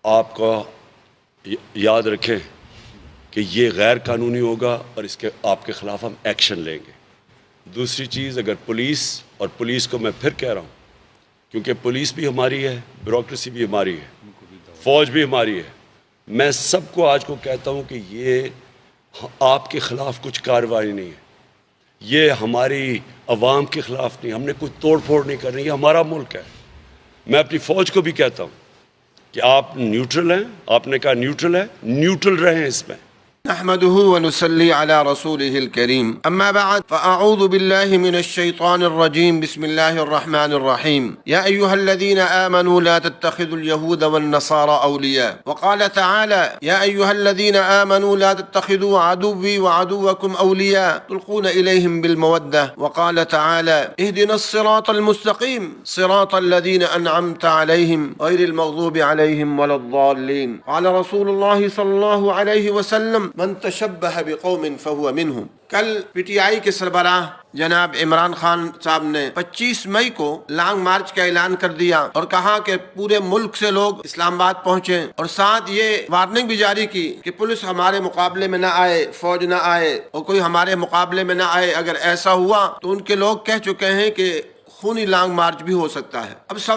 آپ کو یاد رکھیں کہ یہ غیر قانونی ہوگا اور اس کے آپ کے خلاف ہم ایکشن لیں گے۔ دوسری چیز، اگر پولیس کو میں پھر کہہ رہا ہوں، کیونکہ پولیس بھی ہماری ہے، بیوروکریسی بھی ہماری ہے، فوج بھی ہماری ہے، میں سب کو آج کو کہتا ہوں کہ یہ آپ کے خلاف کچھ کارروائی نہیں ہے، یہ ہماری عوام کے خلاف نہیں، ہم نے کوئی توڑ پھوڑ نہیں کرنی، یہ ہمارا ملک ہے۔ میں اپنی فوج کو بھی کہتا ہوں کہ آپ نیوٹرل ہیں، آپ نے کہا نیوٹرل ہے، نیوٹرل رہیں اس میں۔ نحمده ونصلي على رسوله الكريم أما بعد فأعوذ بالله من الشيطان الرجيم بسم الله الرحمن الرحيم يا أيها الذين آمنوا لا تتخذوا اليهود والنصارى أولياء وقال تعالى يا أيها الذين آمنوا لا تتخذوا عدوي وعدوكم أولياء تلقون إليهم بالمودة وقال تعالى اهدنا الصراط المستقيم صراط الذين أنعمت عليهم غير المغضوب عليهم ولا الضالين قال رسول الله صلى الله عليه وسلم من تشبہ بقوم فہو منہم۔ کل پی ٹی آئی کے سربراہ جناب عمران خان صاحب نے 25 مئی کو لانگ مارچ کا اعلان کر دیا اور کہا کہ پورے ملک سے لوگ اسلام آباد پہنچیں، اور ساتھ یہ وارننگ بھی جاری کی کہ پولیس ہمارے مقابلے میں نہ آئے، فوج نہ آئے اور کوئی ہمارے مقابلے میں نہ آئے، اگر ایسا ہوا تو ان کے لوگ کہہ چکے ہیں کہ خونی لانگ مارچ بھی ہو سکتا ہے۔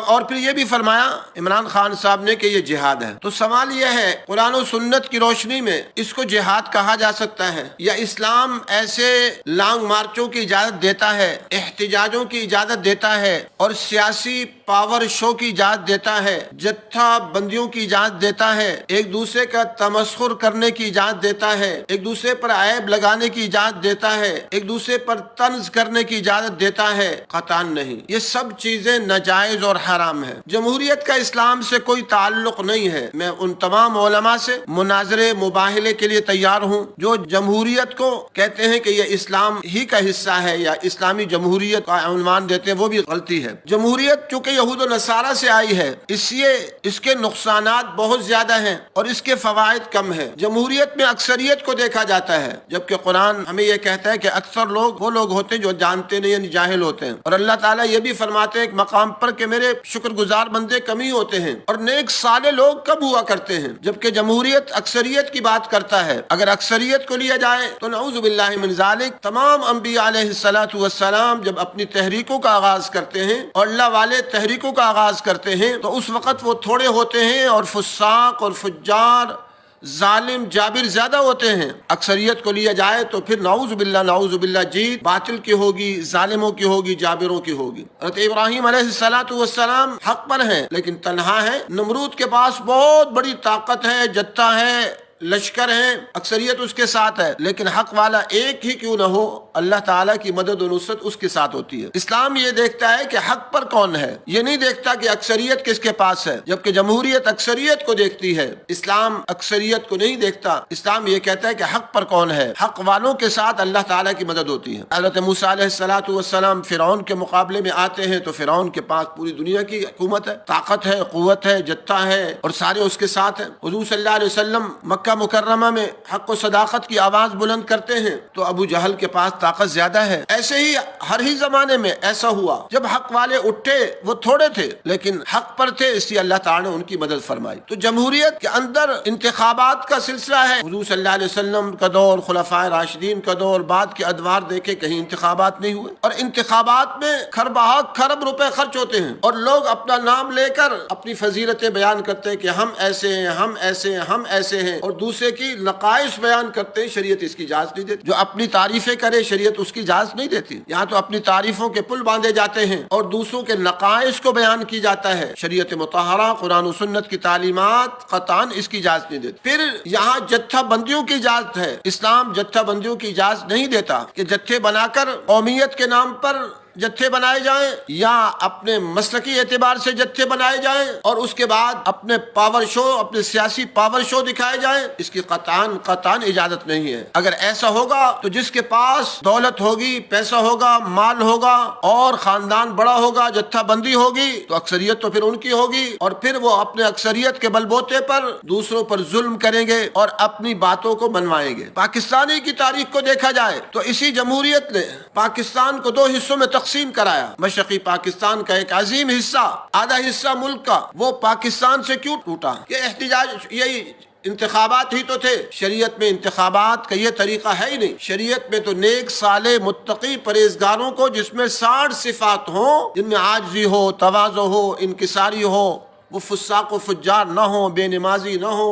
اور پھر یہ بھی فرمایا عمران خان صاحب نے کہ یہ جہاد ہے۔ تو سوال یہ ہے، قرآن و سنت کی روشنی میں اس کو جہاد کہا جا سکتا ہے یا اسلام ایسے لانگ مارچوں کی اجازت دیتا ہے، احتجاجوں کی اجازت دیتا ہے اور سیاسی پاور شو کی اجازت دیتا ہے، جتھا بندیوں کی اجازت دیتا ہے، ایک دوسرے کا تمسخر کرنے کی اجازت دیتا ہے، ایک دوسرے پر عیب لگانے کی اجازت دیتا ہے، ایک دوسرے پر طنز کرنے کی اجازت دیتا ہے؟ قطعاً نہیں، یہ سب چیزیں ناجائز اور حرام ہیں۔ جمہوریت کا اسلام سے کوئی تعلق نہیں ہے۔ میں ان تمام علماء سے مناظرے مباحلے کے لیے تیار ہوں جو جمہوریت کو کہتے ہیں کہ یہ اسلام ہی کا حصہ ہے یا اسلامی جمہوریت کا عنوان دیتے ہیں، وہ بھی غلطی ہے۔ جمہوریت چونکہ یہود و نصارہ سے آئی ہے، اس لیے اس کے نقصانات بہت زیادہ ہیں اور اس کے فوائد کم ہیں۔ جمہوریت میں اکثریت کو دیکھا جاتا ہے، جبکہ قرآن ہمیں یہ کہتا ہے کہ اکثر لوگ وہ لوگ ہوتے ہیں جو جانتے نہیں یعنی جاہل ہوتے ہیں، اور اللہ تعالیٰ یہ بھی فرماتے ہیں ایک مقام پر کہ میرے شکر گزار بندے کم ہی ہوتے ہیں اور نیک صالح لوگ کب ہوا کرتے ہیں، جبکہ جمہوریت اکثریت کی بات کرتا ہے۔ اگر اکثریت کو لیا جائے تو نعوذ باللہ من ذالک، تمام انبیاء علیہ السلام جب اپنی تحریکوں کا آغاز کرتے ہیں اور اللہ والے تحریکوں کا آغاز کرتے ہیں تو اس وقت وہ تھوڑے ہوتے ہیں اور فساق اور فجار ظالم جابر زیادہ ہوتے ہیں۔ اکثریت کو لیا جائے تو پھر نعوذ باللہ جیت باطل کی ہوگی، ظالموں کی ہوگی، جابروں کی ہوگی۔ حضرت ابراہیم علیہ السلام حق پر ہیں لیکن تنہا ہے۔ نمرود کے پاس بہت بڑی طاقت ہے، جتھا ہے، لشکر ہیں، اکثریت اس کے ساتھ ہے، لیکن حق والا ایک ہی کیوں نہ ہو، اللہ تعالیٰ کی مدد و نصرت اس کے ساتھ ہوتی ہے۔ اسلام یہ دیکھتا ہے کہ حق پر کون ہے، یہ نہیں دیکھتا کہ اکثریت کس کے پاس ہے، جبکہ جمہوریت اکثریت کو دیکھتی ہے، اسلام اکثریت کو نہیں دیکھتا۔ اسلام یہ کہتا ہے کہ حق پر کون ہے، حق والوں کے ساتھ اللہ تعالیٰ کی مدد ہوتی ہے۔ حضرت موسیٰ علیہ السلام فرعون کے مقابلے میں آتے ہیں تو فرعون کے پاس پوری دنیا کی حکومت ہے، طاقت ہے، قوت ہے، جتھا ہے اور سارے اس کے ساتھ ہیں۔ حضور صلی اللہ علیہ وسلم مکہ مکرمہ میں حق و صداقت کی آواز بلند کرتے ہیں تو ابو جہل کے پاس طاقت زیادہ ہے۔ ایسے ہی ہر ہی زمانے میں ایسا ہوا، جب حق والے اٹھے وہ تھوڑے تھے لیکن حق پر تھے، اس لیے اللہ تعالیٰ نے ان کی مدد فرمائی۔ تو جمہوریت کے اندر انتخابات کا سلسلہ ہے۔ حضور صلی اللہ علیہ وسلم کا دور، خلفائے راشدین کا دور، بعد کے ادوار دیکھے کہیں انتخابات نہیں ہوئے، اور انتخابات میں خرب روپے خرچ ہوتے ہیں اور لوگ اپنا نام لے کر اپنی فضیلتیں بیان کرتے ہیں کہ ہم ایسے ہیں، ہم ایسے ہیں، ہم ایسے ہیں، اور دوسرے کی نقائص بیان کرتے ہیں۔ شریعت اس کی اجازت نہیں دیتی۔ جو اپنی تعریفیں کرے شریعت اس کی اجازت نہیں دیتی۔ یہاں تو اپنی تعریفوں کے پل باندھے جاتے ہیں اور دوسروں کے نقائص کو بیان کی جاتا ہے۔ شریعت مطہرہ، قرآن و سنت کی تعلیمات قطعاً اس کی اجازت نہیں دیتی۔ پھر یہاں جتھا بندیوں کی اجازت ہے۔ اسلام جتھا بندیوں کی اجازت نہیں دیتا کہ جتھے بنا کر قومیت کے نام پر جتھے بنائے جائیں یا اپنے مسلکی اعتبار سے جتھے بنائے جائیں اور اس کے بعد اپنے پاور شو، اپنے سیاسی پاور شو دکھائے جائیں، اس کی قطعاً اجازت نہیں ہے۔ اگر ایسا ہوگا تو جس کے پاس دولت ہوگی، پیسہ ہوگا، مال ہوگا اور خاندان بڑا ہوگا، جتھا بندی ہوگی تو اکثریت تو پھر ان کی ہوگی، اور پھر وہ اپنے اکثریت کے بل بوتے پر دوسروں پر ظلم کریں گے اور اپنی باتوں کو منوائیں گے۔ پاکستانی کی تاریخ کو دیکھا جائے تو اسی جمہوریت نے پاکستان کو دو حصوں میں تقسیم تقسیم کرایا، مشرقی پاکستان کا ایک عظیم حصہ، آدھا حصہ ملک کا، وہ پاکستان سے کیوں ٹوٹا؟ یہ احتجاج، یہی انتخابات ہی تو تھے۔ شریعت میں انتخابات کا یہ طریقہ ہے ہی نہیں۔ شریعت میں تو نیک صالح متقی پرہیزگاروں کو جس میں 60 صفات ہوں، جن میں عاجزی ہو، تواضع ہو، انکساری ہو، وہ فساق و فجار نہ ہو، بے نمازی نہ ہو،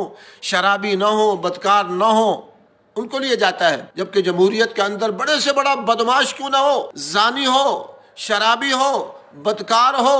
شرابی نہ ہو، بدکار نہ ہو، ان کو لیا جاتا ہے۔ جبکہ جمہوریت کے اندر بڑے سے بڑا بدماش کیوں نہ ہو، زانی ہو، شرابی ہو، بدکار ہو،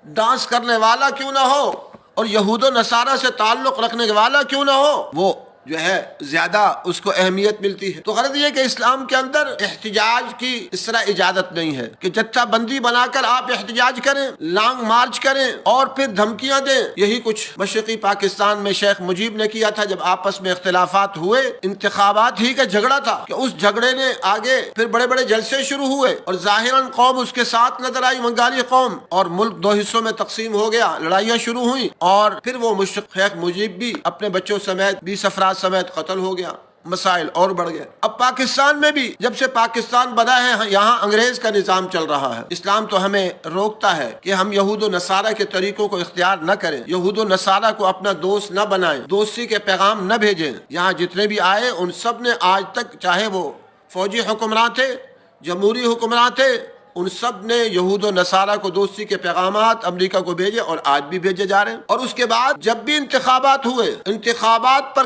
ڈانس کرنے والا کیوں نہ ہو، اور یہود و نصارہ سے تعلق رکھنے والا کیوں نہ ہو، وہ جو ہے زیادہ اس کو اہمیت ملتی ہے۔ تو غرض یہ کہ اسلام کے اندر احتجاج کی اس طرح اجازت نہیں ہے کہ جتھا بندی بنا کر آپ احتجاج کریں، لانگ مارچ کریں اور پھر دھمکیاں دیں۔ یہی کچھ مشرقی پاکستان میں شیخ مجیب نے کیا تھا، جب آپس میں اختلافات ہوئے، انتخابات ہی کا جھگڑا تھا کہ اس جھگڑے نے آگے پھر بڑے بڑے جلسے شروع ہوئے، اور ظاہراً قوم اس کے ساتھ نظر آئی، بنگالی قوم، اور ملک 2 حصوں میں تقسیم ہو گیا، لڑائیاں شروع ہوئیں، اور پھر وہ مشرق شیخ مجیب بھی اپنے بچوں سمیت 20 افراد سمیت قتل ہو گیا، مسائل اور بڑھ گئے۔ اب پاکستان میں بھی جب سے پاکستان بنا ہے، یہاں انگریز کا نظام چل رہا ہے۔ اسلام تو ہمیں روکتا ہے کہ ہم یہود و نصارہ کے طریقوں کو اختیار نہ کریں، یہود و نصارہ کو اپنا دوست نہ بنائیں، دوستی کے پیغام نہ بھیجیں۔ یہاں جتنے بھی آئے ان سب نے آج تک، چاہے وہ فوجی حکمران تھے، جمہوری حکمران تھے، ان سب نے یہود و نصارہ کو دوستی کے پیغامات امریکہ کو بھیجے، اور آج بھی بھیجے جا رہے ہیں۔ اور اس کے بعد جب بھی انتخابات ہوئے، انتخابات پر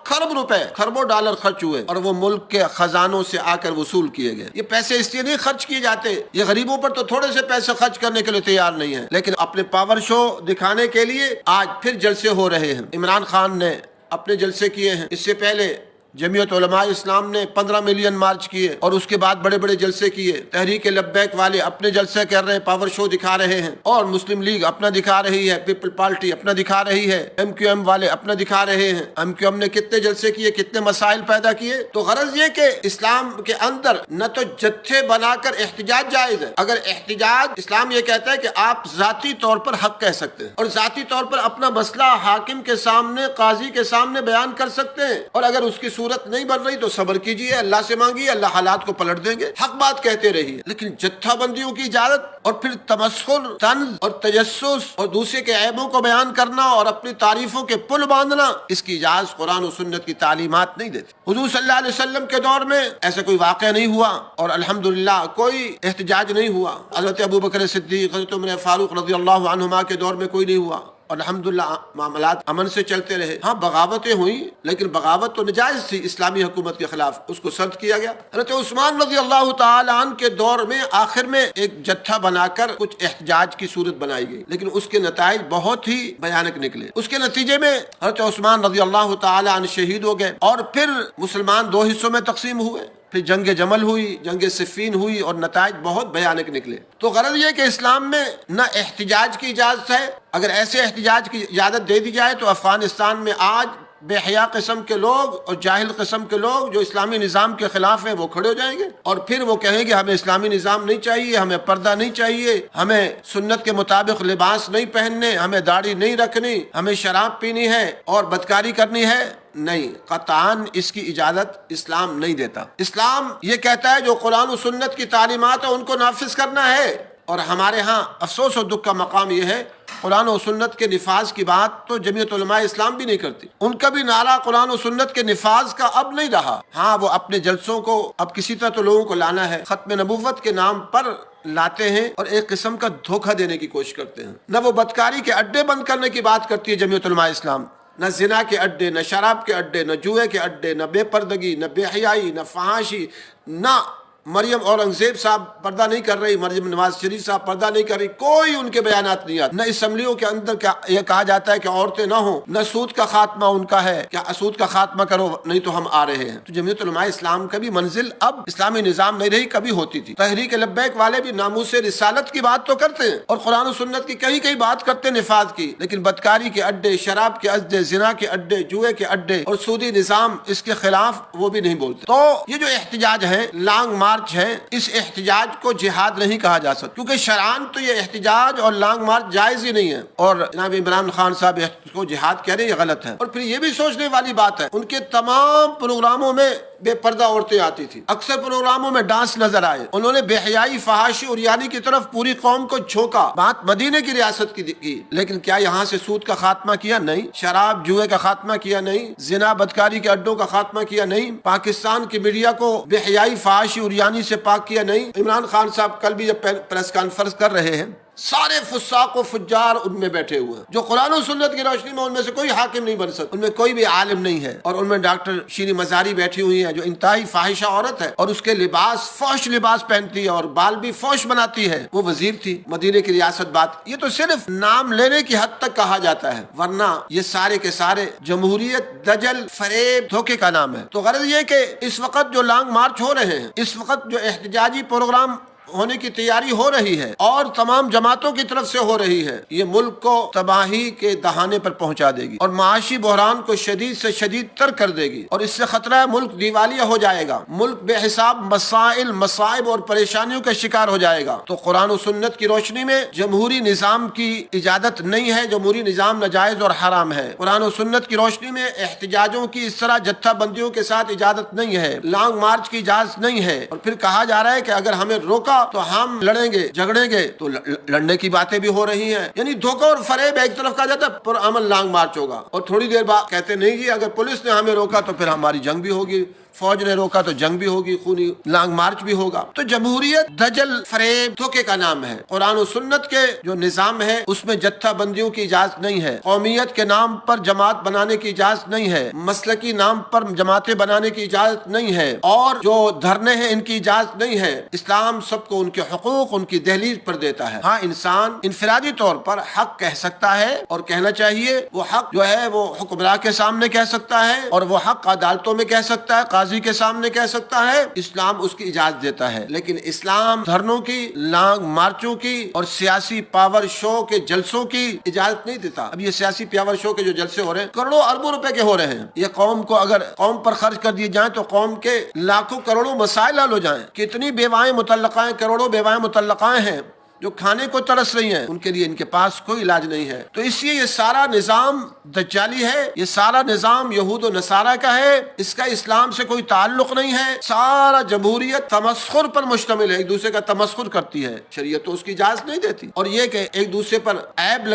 خرب روپے، خربوں ڈالر خرچ ہوئے، اور وہ ملک کے خزانوں سے آ کر وصول کیے گئے۔ یہ پیسے اس لیے نہیں خرچ کیے جاتے، یہ غریبوں پر تو تھوڑے سے پیسے خرچ کرنے کے لیے تیار نہیں ہے، لیکن اپنے پاور شو دکھانے کے لیے آج پھر جلسے ہو رہے ہیں۔ عمران خان نے اپنے جلسے کیے ہیں، اس سے پہلے جمعیت علماء اسلام نے 15 ملین مارچ کیے، اور اس کے بعد بڑے بڑے جلسے کیے۔ تحریک لبیک والے اپنے جلسے کر رہے ہیں، پاور شو دکھا رہے ہیں، اور مسلم لیگ اپنا دکھا رہی ہے، پیپل پارٹی اپنا دکھا رہی ہے، MQM والے اپنا دکھا رہے ہیں۔ MQM نے کتنے جلسے کیے، کتنے مسائل پیدا کیے۔ تو غرض یہ کہ اسلام کے اندر نہ تو جتھے بنا کر احتجاج جائز ہے، اگر احتجاج، اسلام یہ کہتا ہے کہ آپ ذاتی طور پر حق کہہ سکتے ہیں، اور ذاتی طور پر اپنا مسئلہ حاکم کے سامنے، قاضی کے سامنے بیان کر سکتے ہیں، اور اگر اس کی صورت نہیں بن رہی تو صبر کیجئے، اللہ سے مانگیے، اللہ حالات کو پلٹ دیں گے، حق بات کہتے رہیے۔ لیکن جتھا بندیوں کی اجازت، اور پھر تمسخر، طنز اور تجسس، اور دوسرے کے عیبوں کو بیان کرنا اور اپنی تعریفوں کے پل باندھنا، اس کی اجازت قرآن و سنت کی تعلیمات نہیں دیتی۔ حضور صلی اللہ علیہ وسلم کے دور میں ایسا کوئی واقعہ نہیں ہوا، اور الحمدللہ کوئی احتجاج نہیں ہوا۔ حضرت ابوبکر صدیق، حضرت عمر فاروق رضی اللہ عنہما کے دور میں کوئی نہیں ہوا، اور الحمدللہ معاملات امن سے چلتے رہے۔ ہاں بغاوتیں ہوئیں، لیکن بغاوت تو نجائز تھی اسلامی حکومت کے خلاف، اس کو سرد کیا گیا۔ حضرت عثمان رضی اللہ تعالی عنہ کے دور میں آخر میں ایک جتھا بنا کر کچھ احتجاج کی صورت بنائی گئی، لیکن اس کے نتائج بہت ہی بھیانک نکلے۔ اس کے نتیجے میں حضرت عثمان رضی اللہ تعالی عنہ شہید ہو گئے، اور پھر مسلمان 2 حصوں میں تقسیم ہوئے، پھر جنگ جمل ہوئی، جنگ صفین ہوئی، اور نتائج بہت بھیانک نکلے۔ تو غرض یہ کہ اسلام میں نہ احتجاج کی اجازت ہے، اگر ایسے احتجاج کی اجازت دے دی جائے تو افغانستان میں آج بے حیا قسم کے لوگ اور جاہل قسم کے لوگ جو اسلامی نظام کے خلاف ہیں وہ کھڑے ہو جائیں گے، اور پھر وہ کہیں گے ہمیں اسلامی نظام نہیں چاہیے، ہمیں پردہ نہیں چاہیے، ہمیں سنت کے مطابق لباس نہیں پہننے، ہمیں داڑھی نہیں رکھنی، ہمیں شراب پینی ہے اور بدکاری کرنی ہے۔ نہیں، قطعاً اس کی اجازت اسلام نہیں دیتا۔ اسلام یہ کہتا ہے جو قرآن و سنت کی تعلیمات ہیں ان کو نافذ کرنا ہے، اور ہمارے ہاں افسوس و دکھ کا مقام یہ ہے، قرآن و سنت کے نفاذ کی بات تو جمعیت علماء اسلام بھی نہیں کرتی، ان کا بھی نعرہ قرآن و سنت کے نفاذ کا اب نہیں رہا۔ ہاں وہ اپنے جلسوں کو اب کسی طرح تو لوگوں کو لانا ہے، ختم نبوت کے نام پر لاتے ہیں اور ایک قسم کا دھوکہ دینے کی کوشش کرتے ہیں۔ نہ وہ بدکاری کے اڈے بند کرنے کی بات کرتی ہے جمعیت علماء اسلام، نہ زنا کے اڈے، نہ شراب کے اڈے، نہ جوئے کے اڈے، نہ بے پردگی، نہ بے حیائی، نہ فحاشی، نہ مریم اورنگزیب صاحب پردہ نہیں کر رہی، مریم نواز شریف صاحب پردہ نہیں کر رہی، کوئی ان کے بیانات نہیں آتے۔ نہ اسمبلیوں کے اندر یہ کہا جاتا ہے کہ عورتیں نہ ہوں، نہ سود کا خاتمہ ان کا ہے کہ سود کا خاتمہ کرو نہیں تو ہم آ رہے ہیں۔ تو جمعیت علماء اسلام کا بھی منزل اب اسلامی نظام نہیں رہی، کبھی ہوتی تھی۔ تحریک لبیک والے بھی ناموس رسالت کی بات تو کرتے ہیں، اور قرآن و سنت کی کئی بات کرتے ہیں نفاذ کی، لیکن بدکاری کے اڈے، شراب کے اڈے، زنا کے اڈے، جوئے کے اڈے اور سودی نظام، اس کے خلاف وہ بھی نہیں بولتے۔ تو یہ جو احتجاج ہے، لانگ مارچ ہے، اس احتجاج کو جہاد نہیں کہا جا سکتا، کیونکہ شرعاً تو یہ احتجاج اور لانگ مارچ جائز ہی نہیں ہے، اور جناب عمران خان صاحب اس کو جہاد کہہ رہے ہیں، یہ غلط ہے۔ اور پھر یہ بھی سوچنے والی بات ہے، ان کے تمام پروگراموں میں بے پردہ عورتیں آتی تھی، اکثر پروگراموں میں ڈانس نظر آئے، انہوں نے بے حیائی، فحاشی اور یعنی کی طرف پوری قوم کو جھونکا۔ بات مدینے کی ریاست کی، لیکن کیا یہاں سے سود کا خاتمہ کیا؟ نہیں۔ شراب جوئے کا خاتمہ کیا؟ نہیں۔ زنا بدکاری کے اڈوں کا خاتمہ کیا؟ نہیں۔ پاکستان کی میڈیا کو بے حیائی، فحاشی اور یعنی سے پاک کیا؟ نہیں۔ عمران خان صاحب کل بھی جب پریس کانفرنس کر رہے ہیں، سارے فساق و فجار ان میں بیٹھے ہوئے ہیں، جو قرآن و سنت کی روشنی میں ان میں سے کوئی حاکم نہیں بن سکتا، ان میں کوئی بھی عالم نہیں ہے، اور ان میں ڈاکٹر شیریں مزاری بیٹھی ہوئی ہیں جو انتہائی فاحشہ عورت ہے، اور اس کے لباس فوش لباس پہنتی ہے اور بال بھی فوش بناتی ہے۔ وہ وزیر تھی مدینے کی ریاست۔ بات یہ تو صرف نام لینے کی حد تک کہا جاتا ہے، ورنہ یہ سارے کے سارے جمہوریت دجل، فریب، دھوکے کا نام ہے۔ تو غرض یہ کہ اس وقت جو لانگ مارچ ہو رہے ہیں، اس وقت جو احتجاجی پروگرام ہونے کی تیاری ہو رہی ہے اور تمام جماعتوں کی طرف سے ہو رہی ہے، یہ ملک کو تباہی کے دہانے پر پہنچا دے گی اور معاشی بحران کو شدید سے شدید تر کر دے گی، اور اس سے خطرہ ہے ملک دیوالیہ ہو جائے گا، ملک بے حساب مسائل، مصائب اور پریشانیوں کا شکار ہو جائے گا۔ تو قرآن و سنت کی روشنی میں جمہوری نظام کی اجازت نہیں ہے، جمہوری نظام ناجائز اور حرام ہے۔ قرآن و سنت کی روشنی میں احتجاجوں کی اس طرح جتھا بندیوں کے ساتھ اجازت نہیں ہے، لانگ مارچ کی اجازت نہیں ہے، اور پھر کہا جا رہا ہے کہ اگر ہمیں روکا تو ہم لڑیں گے، جھگڑیں گے، تو لڑنے کی باتیں بھی ہو رہی ہیں۔ یعنی دھوکہ اور فریب ایک طرف کہا جاتا ہے، پرامن لانگ مارچ ہوگا، اور تھوڑی دیر بعد کہتے نہیں جی اگر پولیس نے ہمیں روکا تو پھر ہماری جنگ بھی ہوگی، فوج نے روکا تو جنگ بھی ہوگی، خونی لانگ مارچ بھی ہوگا۔ تو جمہوریت دجل، فریب، دھوکے کا نام ہے۔ قرآن و سنت کے جو نظام ہے اس میں جتھا بندیوں کی اجازت نہیں ہے، قومیت کے نام پر جماعت بنانے کی اجازت نہیں ہے، مسلکی نام پر جماعتیں بنانے کی اجازت نہیں ہے، اور جو دھرنے ہیں ان کی اجازت نہیں ہے۔ اسلام سب کو ان کے حقوق، ان کی دہلیز پر دیتا ہے۔ ہاں انسان انفرادی طور پر حق کہہ سکتا ہے اور کہنا چاہیے، وہ حق جو ہے وہ حکمراں کے سامنے کہہ سکتا ہے، اور وہ حق عدالتوں میں کہہ سکتا ہے، قاضی کے سامنے کہہ سکتا ہے، اسلام اس کی اجازت دیتا ہے۔ لیکن اسلام دھرنوں کی، لانگ مارچوں کی اور سیاسی پاور شو کے جلسوں کی اجازت نہیں دیتا۔ اب یہ سیاسی پاور شو کے جو جلسے ہو رہے ہیں کروڑوں اربوں روپے کے ہو رہے ہیں، یہ قوم کو اگر قوم پر خرچ کر دیے جائیں تو قوم کے لاکھوں کروڑوں مسائل حل ہو جائیں۔ کتنی بیوائیں مطلقہ ہیں، کروڑوں بیوائیں مطلقہ ہیں جو کھانے کو ترس رہی ہیں، ان کے لیے ان کے پاس کوئی علاج نہیں ہے۔ تو اس لیے یہ سارا نظام دجالی ہے، یہ سارا نظام یہود و نصارہ کا ہے، اس کا اسلام سے کوئی تعلق نہیں ہے۔ سارا جمہوریت تمسخر پر مشتمل ہے، ایک دوسرے کا تمسخر کرتی ہے، شریعت تو اس کی اجازت نہیں دیتی۔ اور یہ کہ ایک دوسرے پر عیب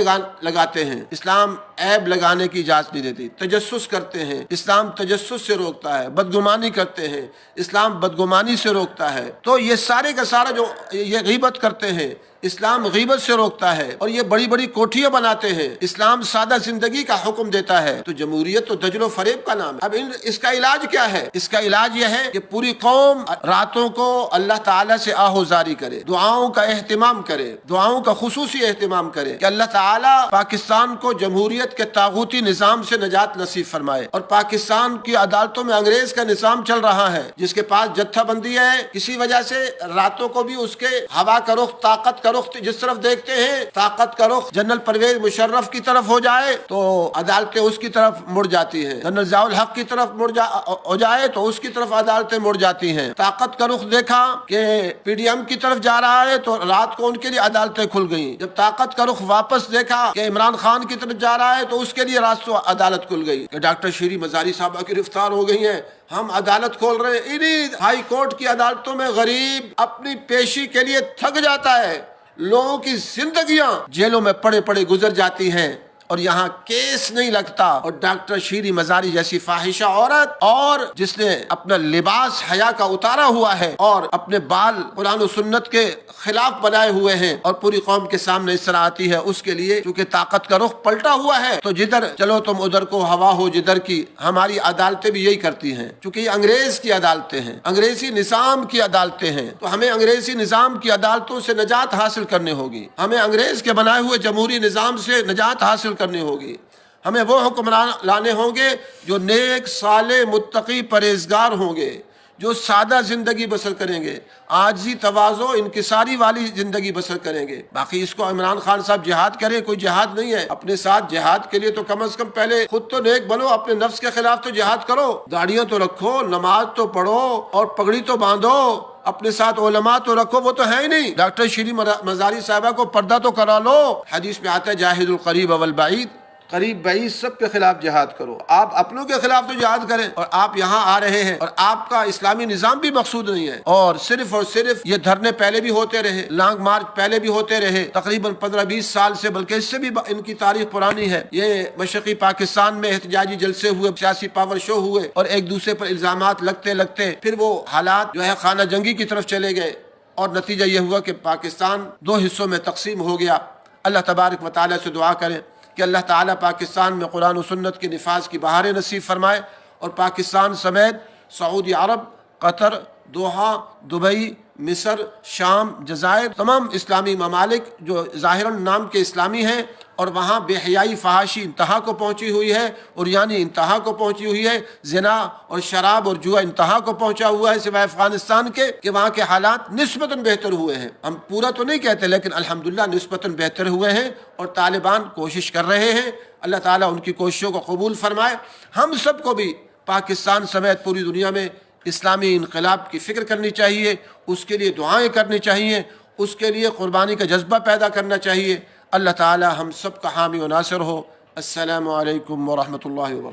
لگاتے ہیں، اسلام عیب لگانے کی اجازت نہیں دیتی۔ تجسس کرتے ہیں، اسلام تجسس سے روکتا ہے۔ بدگمانی کرتے ہیں، اسلام بدگمانی سے روکتا ہے۔ تو یہ سارے کا سارا جو یہ غیبت کرتے ہیں، اسلام غیبت سے روکتا ہے، اور یہ بڑی بڑی کوٹھیاں بناتے ہیں، اسلام سادہ زندگی کا حکم دیتا ہے۔ تو جمہوریت تو دجل و فریب کا نام ہے۔ اب اس کا علاج کیا ہے؟ اس کا علاج یہ ہے کہ پوری قوم راتوں کو اللہ تعالیٰ سے آہوزاری کرے، دعاؤں کا اہتمام کرے، دعاؤں کا خصوصی اہتمام کرے کہ اللہ تعالیٰ پاکستان کو جمہوریت کے طاغوتی نظام سے نجات نصیب فرمائے۔ اور پاکستان کی عدالتوں میں انگریز کا نظام چل رہا ہے، جس کے پاس جتھا بندی ہے، کسی وجہ سے راتوں کو بھی اس کے ہوا کا رخ، طاقت کا رخ جس طرف دیکھتے ہیں، طاقت کا رخ جنرل پرویز مشرف کی طرف ہو جائے تو عدالتیں اس کی طرف مڑ جاتی ہیں، جنرل ضیاء الحق کی طرف ہو جائے تو اس کی طرف عدالتیں مڑ جاتی ہیں۔ طاقت کا رخ دیکھا کہ پی ڈی ایم کی طرف جا رہا ہے تو رات کو ان کے لیے عدالتیں کھل گئیں۔ جب طاقت کا رخ واپس دیکھا کہ عمران خان کی طرف جا رہا ہے تو اس کے لیے رات کو عدالت کھل گئی کہ ڈاکٹر شیریں مزاری صاحبہ گرفتار ہو گئی ہیں، ہم عدالت کھول رہے ہیں۔ انہی ہائی کورٹ کی عدالتوں میں غریب اپنی پیشی کے لیے تھک جاتا ہے، لوگوں کی زندگیاں جیلوں میں پڑے پڑے گزر جاتی ہیں، اور یہاں کیس نہیں لگتا، اور ڈاکٹر شیریں مزاری جیسی فاحشہ عورت، اور جس نے اپنا لباس حیا کا اتارا ہوا ہے اور اپنے بال قرآن و سنت کے خلاف بنائے ہوئے ہیں، اور پوری قوم کے سامنے اس طرح آتی ہے، اس کے لیے چونکہ طاقت کا رخ پلٹا ہوا ہے تو جدھر چلو تم ادھر کو ہوا ہو جدھر کی۔ ہماری عدالتیں بھی یہی کرتی ہیں، چونکہ یہ انگریز کی عدالتیں ہیں، انگریزی نظام کی عدالتیں ہیں، تو ہمیں انگریزی نظام کی عدالتوں سے نجات حاصل کرنی ہوگی، ہمیں انگریز کے بنائے ہوئے جمہوری نظام سے نجات حاصل کرنی ہوگی۔ ہمیں وہ حکمران لانے ہوں گے جو نیک، صالح، متقی، پرہیزگار ہوں گے، جو سادہ زندگی بسر کریں گے، عاجزی، تواضع، انکساری والی زندگی بسر کریں گے۔ باقی اس کو عمران خان صاحب جہاد کریں، کوئی جہاد نہیں ہے۔ اپنے ساتھ جہاد کے لیے تو کم از کم پہلے خود تو نیک بنو، اپنے نفس کے خلاف تو جہاد کرو، داڑیاں تو رکھو، نماز تو پڑھو، اور پگڑی تو باندھو، اپنے ساتھ علماء تو رکھو، وہ تو ہے ہی نہیں۔ ڈاکٹر شیریں مزاری صاحبہ کو پردہ تو کرا لو۔ حدیث میں آتا ہے جاہد القریب والبعید، قریب بعید سب کے خلاف جہاد کرو. آپ اپنوں کے خلاف تو جہاد کریں، اور آپ یہاں آ رہے ہیں اور آپ کا اسلامی نظام بھی مقصود نہیں ہے، اور صرف یہ دھرنے پہلے بھی ہوتے رہے، لانگ مارچ پہلے بھی ہوتے رہے، تقریباً 15-20 سال سے، بلکہ اس سے بھی ان کی تاریخ پرانی ہے. یہ مشرقی پاکستان میں احتجاجی جلسے ہوئے، سیاسی پاور شو ہوئے، اور ایک دوسرے پر الزامات لگتے لگتے پھر وہ حالات جو ہے خانہ جنگی کی طرف چلے گئے، اور نتیجہ یہ ہوا کہ پاکستان 2 حصوں میں تقسیم ہو گیا. اللہ تبارک و تعالیٰ سے دعا کریں کہ اللہ تعالیٰ پاکستان میں قرآن و سنت کے نفاذ کی بہاریں نصیب فرمائے، اور پاکستان سمیت سعودی عرب، قطر، دوحہ، دبئی، مصر، شام، جزائر، تمام اسلامی ممالک جو ظاہراً نام کے اسلامی ہیں اور وہاں بے حیائی فحاشی انتہا کو پہنچی ہوئی ہے، اور یعنی انتہا کو پہنچی ہوئی ہے، زنا اور شراب اور جوا انتہا کو پہنچا ہوا ہے، سوائے افغانستان کے کہ وہاں کے حالات نسبتاً بہتر ہوئے ہیں. ہم پورا تو نہیں کہتے، لیکن الحمدللہ نسبتاً بہتر ہوئے ہیں، اور طالبان کوشش کر رہے ہیں. اللہ تعالیٰ ان کی کوششوں کو قبول فرمائے. ہم سب کو بھی پاکستان سمیت پوری دنیا میں اسلامی انقلاب کی فکر کرنی چاہیے، اس کے لیے دعائیں کرنی چاہیے، اس کے لیے قربانی کا جذبہ پیدا کرنا چاہیے. اللہ تعالی ہم سب کا حامی و ناصر ہو. السلام علیکم ورحمۃ اللہ وبرکاتہ.